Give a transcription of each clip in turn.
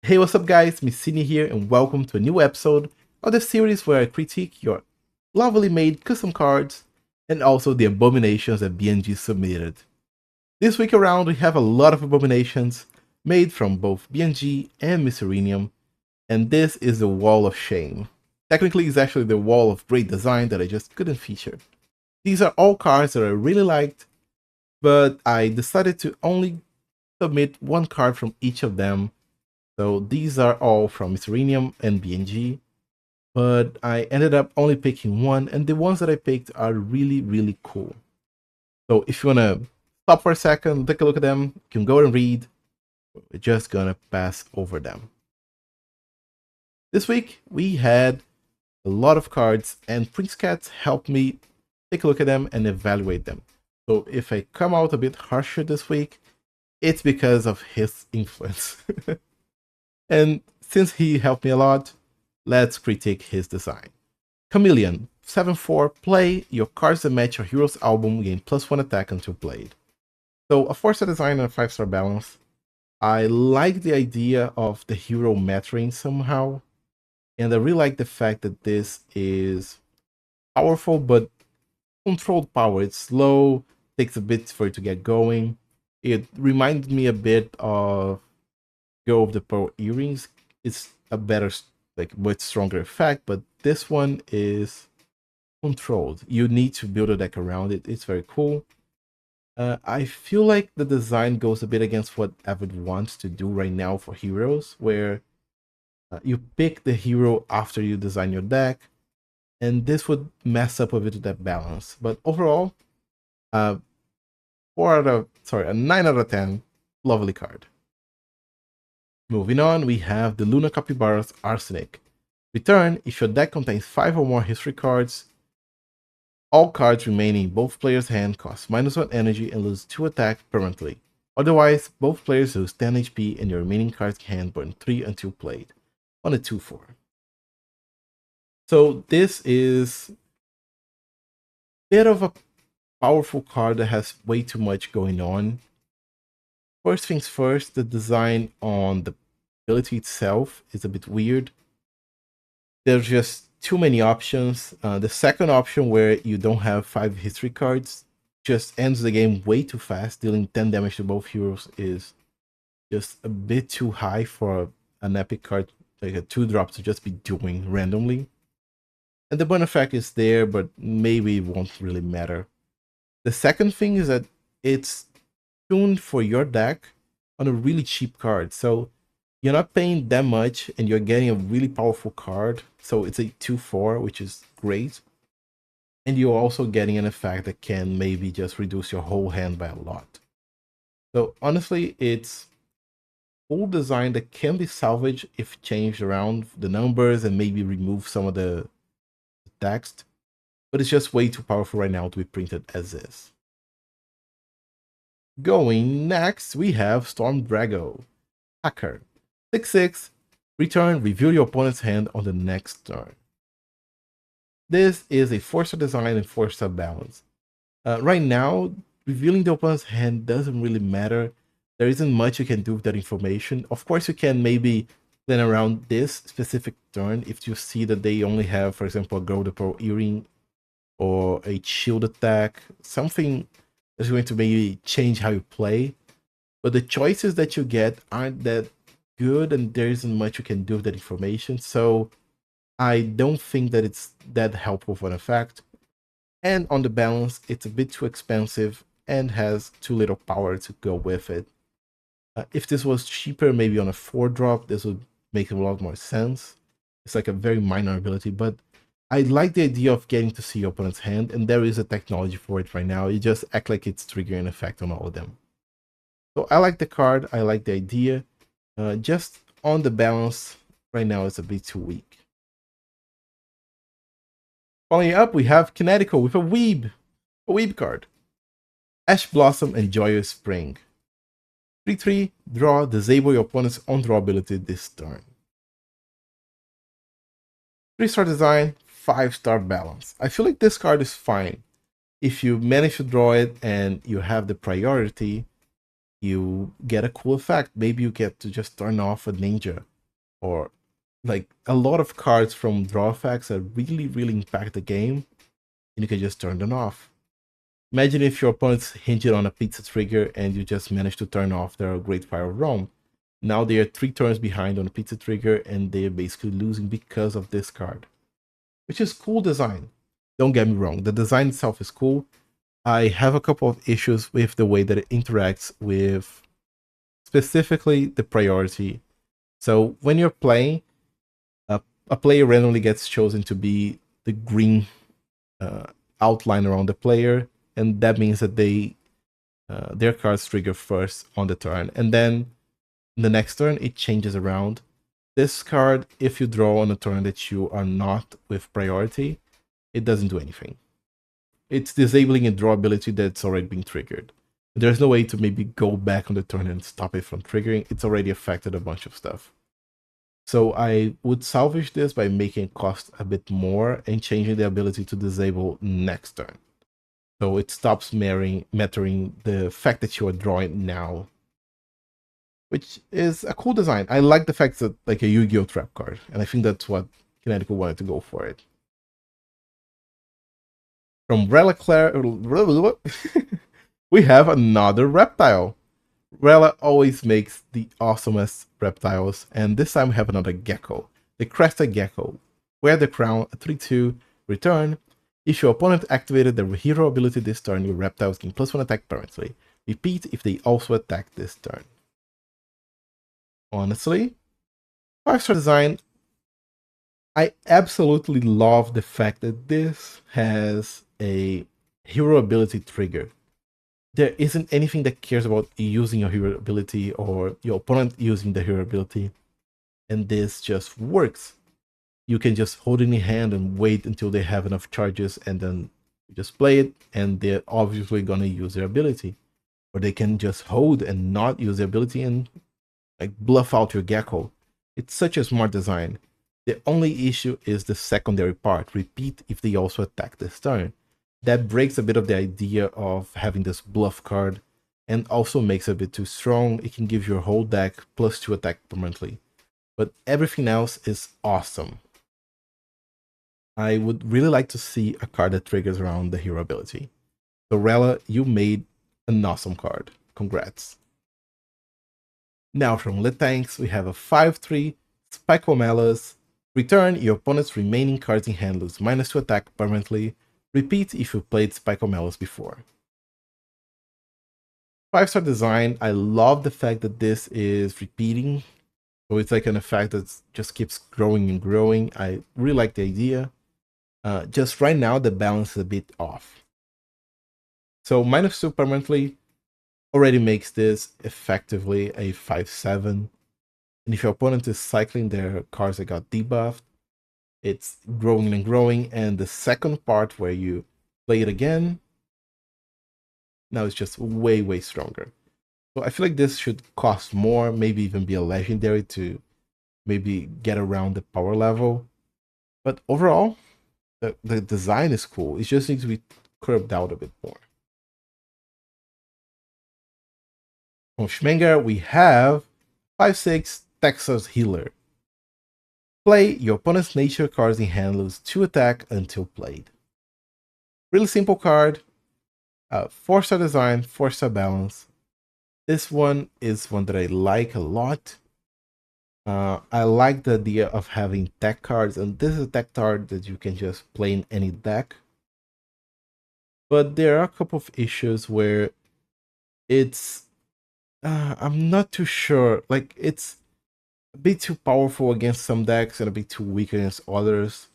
Hey, what's up guys, me Sidney here and welcome to a new episode of the series where I critique your lovely made custom cards and also the abominations that BNG submitted. This week around we have a lot of abominations made from both BNG and Miscellaneum, and this is the Wall of Shame. Technically it's actually the Wall of Great Design that I just couldn't feature. These are all cards that I really liked, but I decided to only submit one card from each of them. So these are all from Miscellaneum and BNG, but I ended up only picking one, and the ones that I picked are really cool. So if you want to stop for a second, take a look at them, you can go and read. We're just gonna pass over them. This week we had a lot of cards, and Prince Cats helped me take a look at them and evaluate them. So if I come out a bit harsher this week, it's because of his influence. And since he helped me a lot, let's critique his design. Chameleon, 7/4, play, your cards that match your hero's album gain +1 attack until played. So a 4-star design and a 5-star balance. I like the idea of the hero mattering somehow, and I really like the fact that this is powerful but controlled power. It's slow, takes a bit for it to get going. It reminded me a bit of Go of the Pearl Earrings. It's a better, like, much stronger effect, but this one is controlled. You need to build a deck around it. It's very cool. I feel like the design goes a bit against what Avid wants to do right now for heroes, where you pick the hero after you design your deck, and this would mess up a bit of that balance. But overall, a 9 out of 10, lovely card. Moving on, we have the Luna Capybara's Arsenic. Return, if your deck contains 5 or more history cards, all cards remaining in both players' hand cost -1 energy and lose 2 attack permanently. Otherwise, both players lose 10 HP and your remaining cards hand burn 3 until played, on a 2/4. So this is a bit of a powerful card that has way too much going on. First things first, the design on the ability itself is a bit weird. There's just too many options. The second option, where you don't have 5 history cards, just ends the game way too fast. Dealing 10 damage to both heroes is just a bit too high for an epic card, like a 2-drop, to just be doing randomly. And the burn effect is there, but maybe it won't really matter. The second thing is that it's tuned for your deck on a really cheap card. So you're not paying that much and you're getting a really powerful card. So it's a 2/4, which is great. And you're also getting an effect that can maybe just reduce your whole hand by a lot. So honestly, it's full design that can be salvaged if changed around the numbers and maybe remove some of the text. But it's just way too powerful right now to be printed as is. Going next, we have Storm Drago. Hacker. 6/6, return, reveal your opponent's hand on the next turn. This is a 4-star design and 4-star balance. Right now, revealing the opponent's hand doesn't really matter. There isn't much you can do with that information. Of course, you can maybe plan around this specific turn if you see that they only have, for example, a Go the Pearl Earring or a shield attack, something that's going to maybe change how you play. But the choices that you get aren't that good, and there isn't much you can do with that information. So I don't think that it's that helpful for an effect. And on the balance, it's a bit too expensive and has too little power to go with it. If this was cheaper, maybe on a 4-drop, this would make a lot more sense. It's like a very minor ability, but I like the idea of getting to see your opponent's hand, and there is a technology for it right now. You just act like it's triggering an effect on all of them. So I like the card, I like the idea. Just on the balance, right now it's a bit too weak. Following up, we have Kinetical with a Weeb card. Ash Blossom and Joyous Spring. 3/3, draw, disable your opponent's on draw ability this turn. 3-star design, 5-star balance. I feel like this card is fine. If you manage to draw it and you have the priority, you get a cool effect. Maybe you get to just turn off a ninja or like a lot of cards from draw effects that really impact the game, and you can just turn them off. Imagine if your opponent's hinged on a pizza trigger and you just managed to turn off their Great Fire of Rome. Now they are 3 turns behind on a pizza trigger and they're basically losing because of this card. Which is cool design. Don't get me wrong, the design itself is cool. I have a couple of issues with the way that it interacts with specifically the priority. So when you're playing, a player randomly gets chosen to be the green outline around the player, and that means that their cards trigger first on the turn, and then the next turn it changes around. This card, if you draw on a turn that you are not with priority, it doesn't do anything. It's disabling a draw ability that's already been triggered. There's no way to maybe go back on the turn and stop it from triggering. It's already affected a bunch of stuff. So I would salvage this by making it cost a bit more and changing the ability to disable next turn. So it stops mattering the fact that you are drawing now. Which is a cool design. I like the fact that like a Yu-Gi-Oh! Trap card, and I think that's what Connecticut wanted to go for it. From Relic we have another reptile. Rella always makes the awesomest reptiles, and this time we have another gecko, the Crested Gecko. Wear the crown, a 3/2, return. If your opponent activated the hero ability this turn, your reptiles gain +1 attack permanently. Repeat if they also attack this turn. Honestly, 5-star design, I absolutely love the fact that this has a hero ability trigger. There isn't anything that cares about using your hero ability or your opponent using the hero ability, and this just works. You can just hold it in your hand and wait until they have enough charges, and then you just play it, and they're obviously gonna use their ability. Or they can just hold and not use their ability and like bluff out your gecko. It's such a smart design. The only issue is the secondary part. Repeat if they also attack this turn. That breaks a bit of the idea of having this bluff card, and also makes it a bit too strong. It can give your whole deck +2 attack permanently. But everything else is awesome. I would really like to see a card that triggers around the hero ability. So Rella, you made an awesome card. Congrats. Now from Lit Tanks, we have a 5/3 Spicomelas. Return your opponent's remaining cards in hand lose -2 attack permanently. Repeat if you played Spicomelas before. 5-star design, I love the fact that this is repeating. So it's like an effect that just keeps growing and growing. I really like the idea. Just right now, the balance is a bit off. So -2 permanently already makes this effectively a 5/7. And if your opponent is cycling their cards that got debuffed, it's growing and growing. And the second part where you play it again, now it's just way stronger. So I feel like this should cost more, maybe even be a legendary to maybe get around the power level. But overall, the design is cool. It just needs to be curved out a bit more. From Schmenger, we have 5/6 Texas Healer. Play your opponent's nature cards in hand lose 2 attack until played. Really simple card. 4-star design, 4-star balance. This one is one that I like a lot. I like the idea of having deck cards, and this is a deck card that you can just play in any deck. But there are a couple of issues where it's I'm not too sure. Like, it's a bit too powerful against some decks and a bit too weak against others.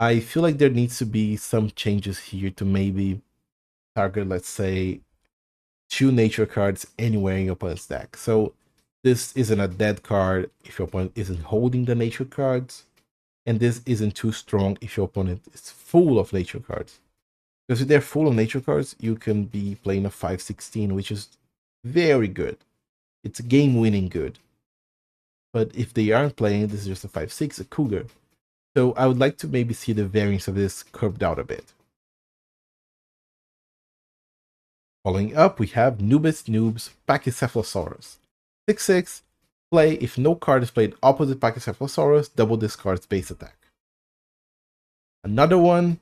I feel like there needs to be some changes here to maybe target, let's say, 2 nature cards anywhere in your opponent's deck. So this isn't a dead card if your opponent isn't holding the nature cards, and this isn't too strong if your opponent is full of nature cards. Because if they're full of nature cards, you can be playing a 5/16, which is very good. It's game-winning good. But if they aren't playing, this is just a 5/6, a cougar. So I would like to maybe see the variance of this curved out a bit. Following up, we have Nubis Noobs Pachycephalosaurus. 6/6, Play if no card is played opposite Pachycephalosaurus, double this card's base attack. Another one,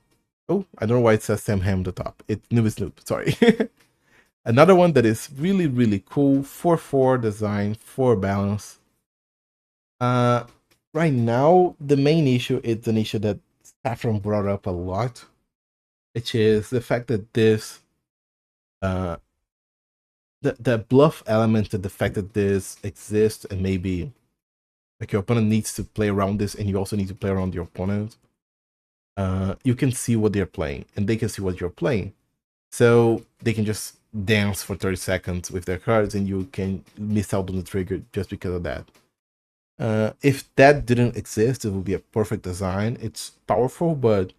oh, I don't know why it says Sam Ham on the top. It's Noob Snoop, sorry. Another one that is really, really cool. 4/4 design, 4 balance. Right now, the main issue is an issue that Saffron brought up a lot, which is the fact that this, the bluff element, the fact that this exists, and maybe like your opponent needs to play around this, and you also need to play around your opponent. You can see what they're playing, and they can see what you're playing, so they can just dance for 30 seconds with their cards, and you can miss out on the trigger just because of that. If that didn't exist, it would be a perfect design. It's powerful, but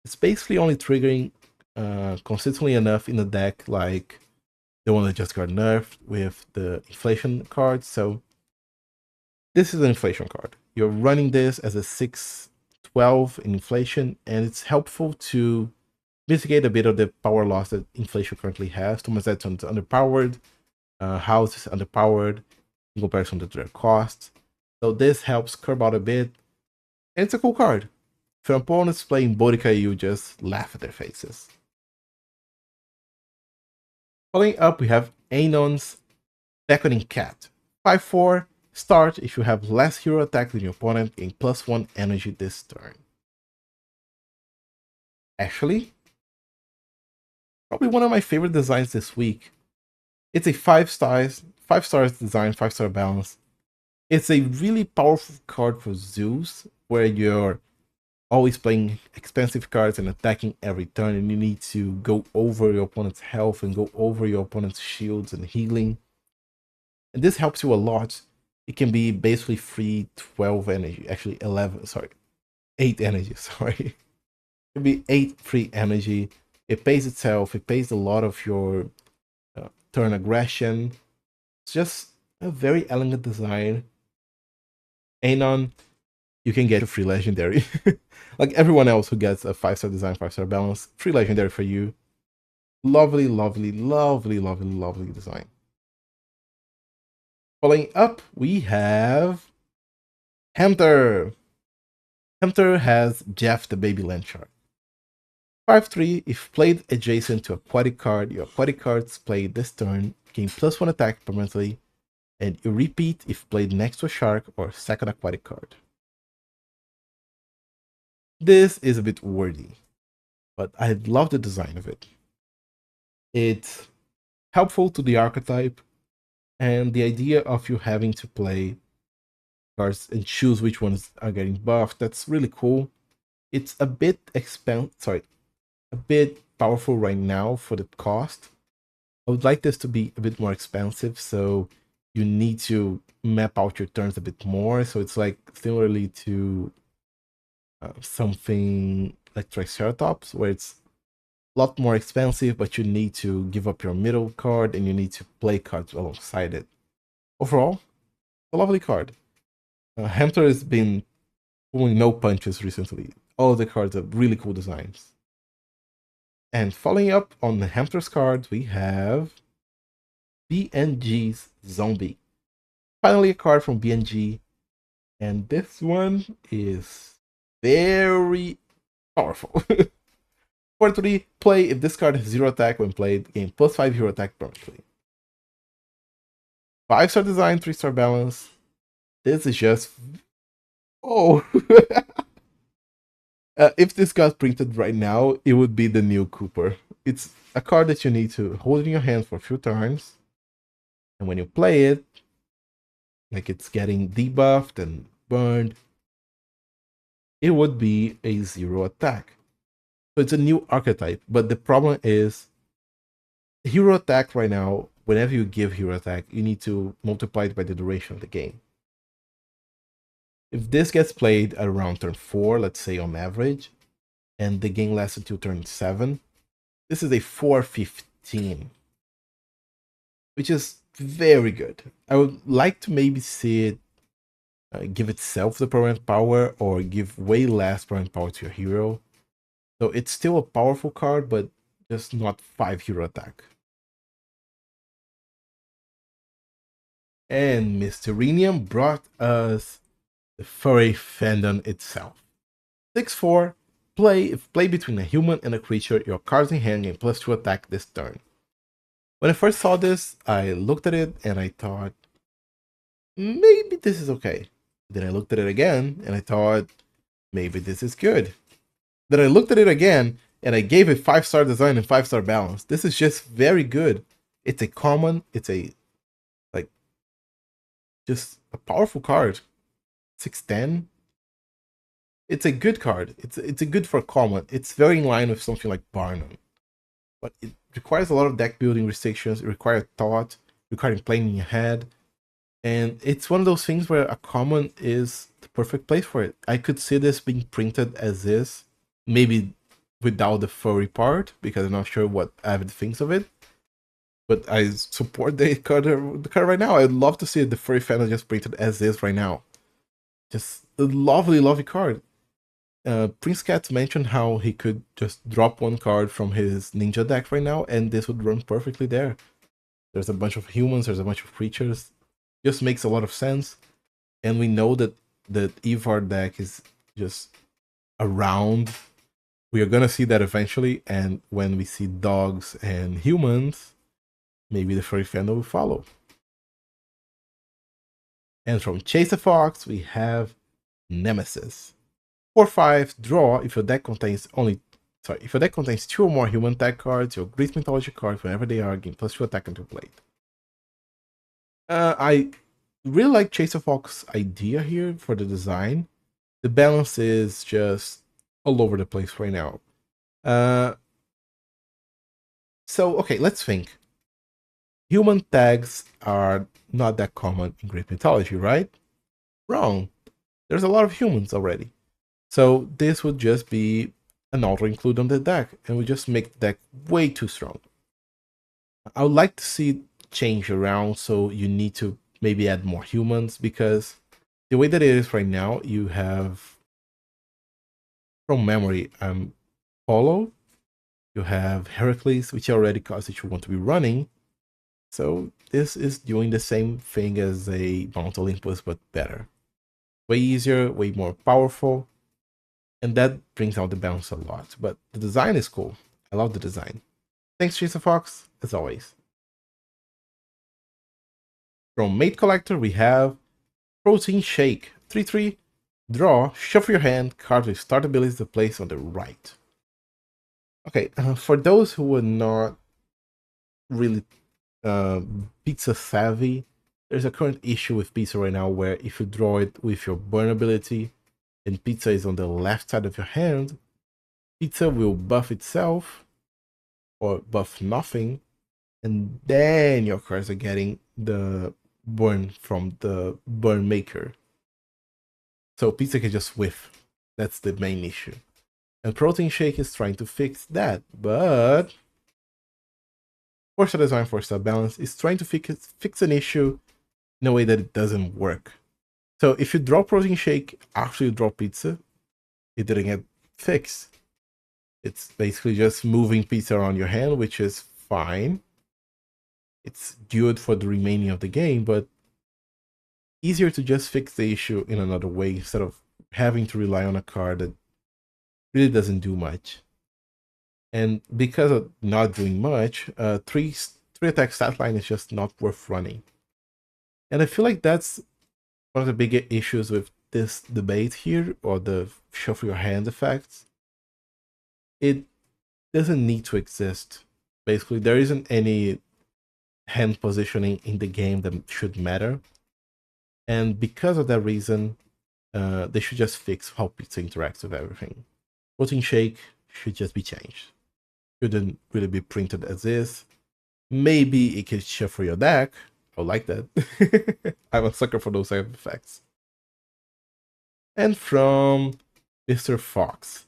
it's basically only triggering consistently enough in the deck, like the one that just got nerfed with the inflation card. So this is an inflation card. You're running this as a 6/12 in inflation, and it's helpful to mitigate a bit of the power loss that inflation currently has. Thomas Edison's underpowered, House is underpowered in comparison to their costs. So this helps curb out a bit, and it's a cool card. If your opponent's playing Bodica, you just laugh at their faces. Following up, we have Anon's Beckoning Cat. 5/4, start if you have less hero attack than your opponent, gain +1 energy this turn. Actually, probably one of my favorite designs this week. It's a 5 stars design, 5-star balance. It's a really powerful card for Zeus, where you're always playing expensive cards and attacking every turn, and you need to go over your opponent's health and go over your opponent's shields and healing. And this helps you a lot. It can be basically free 12 energy, actually 11, sorry, 8 energy, sorry. It can be 8 free energy. It pays itself, it pays a lot of your turn aggression. It's just a very elegant design. Anon, you can get a free legendary. Like everyone else who gets a 5-star design, 5-star balance, free legendary for you. Lovely, lovely, lovely, lovely, lovely design. Following up, we have Hamter. Hamter has Jeff the Baby Land Shark. 5/3, if played adjacent to aquatic card, your aquatic cards played this turn gain +1 attack permanently, and you repeat if played next to a shark or second aquatic card. This is a bit wordy, but I love the design of it. It's helpful to the archetype, and the idea of you having to play cards and choose which ones are getting buffed, that's really cool. It's a bit a bit powerful right now for the cost. I would like this to be a bit more expensive, so you need to map out your turns a bit more. So it's like similarly to something like Triceratops, where it's a lot more expensive, but you need to give up your middle card and you need to play cards alongside it. Overall, a lovely card. Hamster has been pulling no punches recently. All the cards have really cool designs. And following up on the Hamster's cards, we have BNG's Zombie. Finally, a card from BNG, and this one is very powerful. 4/3, play if this card has 0 attack when played, gain +5 hero attack permanently. 5-star design, 3-star balance. This is just... oh! If this got printed right now, it would be the new Cooper. It's a card that you need to hold in your hand for a few turns, and when you play it, like it's getting debuffed and burned, it would be a 0 attack. So it's a new archetype, but the problem is hero attack right now, whenever you give hero attack, you need to multiply it by the duration of the game. If this gets played at around turn 4, let's say on average, and the game lasts until turn 7, this is a 4/15, which is very good. I would like to maybe see it give itself the permanent power or give way less permanent power to your hero. So it's still a powerful card, but just not 5 hero attack. And Mysterinium brought us the furry fandom itself. 6/4, play between a human and a creature, your cards in hand gain +2 attack this turn. When I first saw this, I looked at it and I thought, maybe this is okay. Then I looked at it again and I thought, maybe this is good. Then I looked at it again and I gave it 5-star design and 5-star balance. This is just very good. It's a common, it's a, like, just a powerful card. 6/10. It's a good card. It's a good for common. It's very in line with something like Barnum. But it requires a lot of deck building restrictions. It requires thought, requiring planning ahead. And it's one of those things where a common is the perfect place for it. I could see this being printed as is, maybe without the furry part, because I'm not sure what Avid thinks of it. But I support the card right now. I'd love to see the furry fandom just printed as is right now. Just a lovely, lovely card. Prince Cat mentioned how he could just drop one card from his ninja deck right now, and this would run perfectly there. There's a bunch of humans, there's a bunch of creatures. Just makes a lot of sense. And we know that the Evar deck is just around. We are gonna see that eventually, and when we see dogs and humans, maybe the furry fandom will follow. And from Chase a Fox, we have Nemesis. 4/5, draw if your deck contains if your deck contains 2 or more human tag cards, your Greek mythology cards, whenever they are, gain +2 attack until played. I really like Chase a Fox idea here for the design. The balance is just all over the place right now. So okay, let's think. Human tags are not that common in Greek mythology, right? Wrong. There's a lot of humans already. So this would just be an auto include on the deck, and we just make the deck way too strong. I would like to see change around, so you need to maybe add more humans, because the way that it is right now, you have, from memory, Apollo, you have Heracles, which already costs that you want to be running. So this is doing the same thing as a Mount Olympus, but better. Way easier, way more powerful. And that brings out the balance a lot. But the design is cool. I love the design. Thanks, Chase a Fox, as always. From Mate Collector, we have Protein Shake. 3/3, draw, shuffle your hand, card with start abilities to place on the right. Okay, for those who are not really pizza savvy, there's a current issue with pizza right now where if you draw it with your burn ability and pizza is on the left side of your hand, pizza will buff itself or buff nothing, and then your cards are getting the burn from the burn maker. So pizza can just whiff. That's the main issue. And Protein Shake is trying to fix that, but Force Design, Force Balance is trying to fix an issue in a way that it doesn't work. So if you draw Protein Shake after you draw Pizza, it didn't get fixed. It's basically just moving Pizza around your hand, which is fine. It's good for the remaining of the game, but easier to just fix the issue in another way instead of having to rely on a card that really doesn't do much. And because of not doing much, 3 attack stat line is just not worth running. And I feel like that's one of the bigger issues with this debate here, or the shuffle your hand effects. It doesn't need to exist. Basically, there isn't any hand positioning in the game that should matter. And because of that reason, they should just fix how pizza interacts with everything. Protein Shake should just be changed. Shouldn't really be printed as is. Maybe it can shuffle your deck. I like that. I'm a sucker for those type of effects. And from Mr. Fox,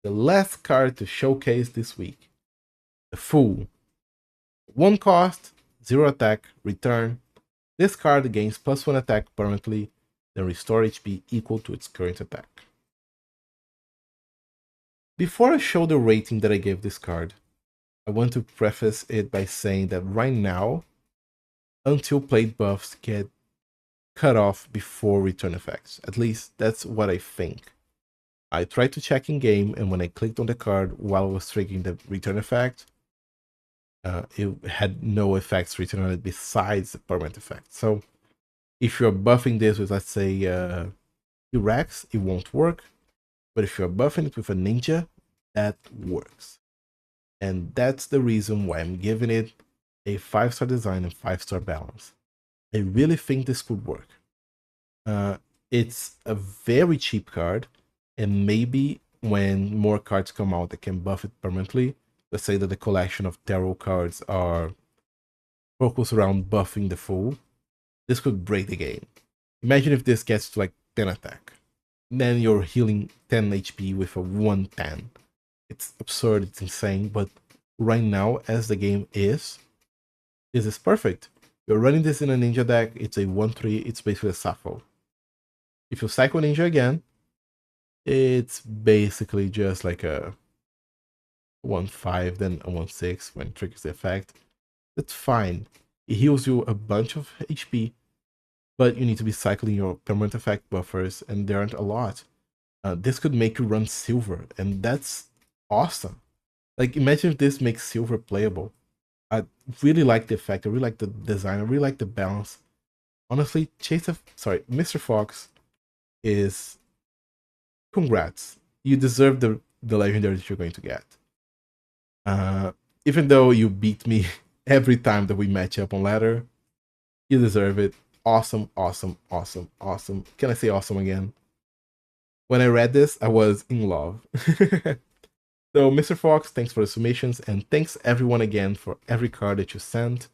the last card to showcase this week, the Fool. 1 cost, 0 attack, return. This card gains +1 attack permanently, then restore HP equal to its current attack. Before I show the rating that I gave this card, I want to preface it by saying that right now, until plate buffs get cut off before return effects. At least that's what I think. I tried to check in game, and when I clicked on the card while I was triggering the return effect, it had no effects written on it besides the permanent effect. So if you're buffing this with, let's say, Rex, it won't work. But if you're buffing it with a ninja, that works. And that's the reason why I'm giving it a 5-star design and 5-star balance. I really think this could work. It's a very cheap card, and maybe when more cards come out that can buff it permanently, let's say that the collection of tarot cards are focused around buffing the fool, this could break the game. Imagine if this gets to like 10 attack. Then you're healing 10 HP with a 110. It's absurd, it's insane, but right now, as the game is, this is perfect. You're running this in a ninja deck, it's a 1-3, it's basically a Sappho. If you cycle ninja again, it's basically just like a 1-5, then a 1-6 when it triggers the effect. That's fine. It heals you a bunch of HP, but you need to be cycling your permanent effect buffers, and there aren't a lot. This could make you run silver, and that's awesome. Like, imagine if this makes silver playable. I really like the effect, I really like the design, I really like the balance. Honestly, Mr. Fox is... congrats. You deserve the legendary that you're going to get. Even though you beat me every time that we match up on ladder, you deserve it. Awesome, awesome, awesome, awesome. Can I say awesome again? When I read this, I was in love. So, Mr. Fox, thanks for the submissions, and thanks everyone again for every card that you sent.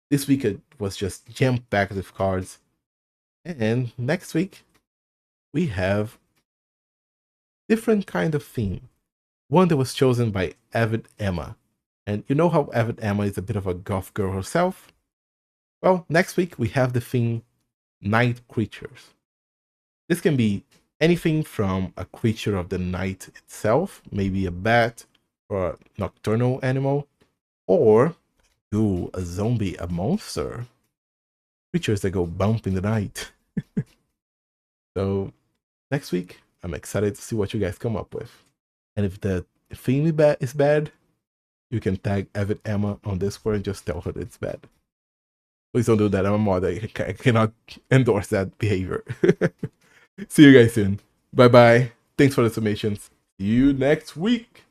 This week it was just jam-packed with cards. And next week, we have different kind of theme. One that was chosen by Avid Emma. And you know how Avid Emma is a bit of a goth girl herself? Well, next week we have the theme Night Creatures. This can be anything from a creature of the night itself, maybe a bat or a nocturnal animal, or a zombie, a monster. Creatures that go bump in the night. So next week, I'm excited to see what you guys come up with. And if the theme is bad, you can tag Avid Emma on Discord and just tell her that it's bad. Please don't do that. I'm a mod. I cannot endorse that behavior. See you guys soon. Bye bye. Thanks for the submissions. See you next week.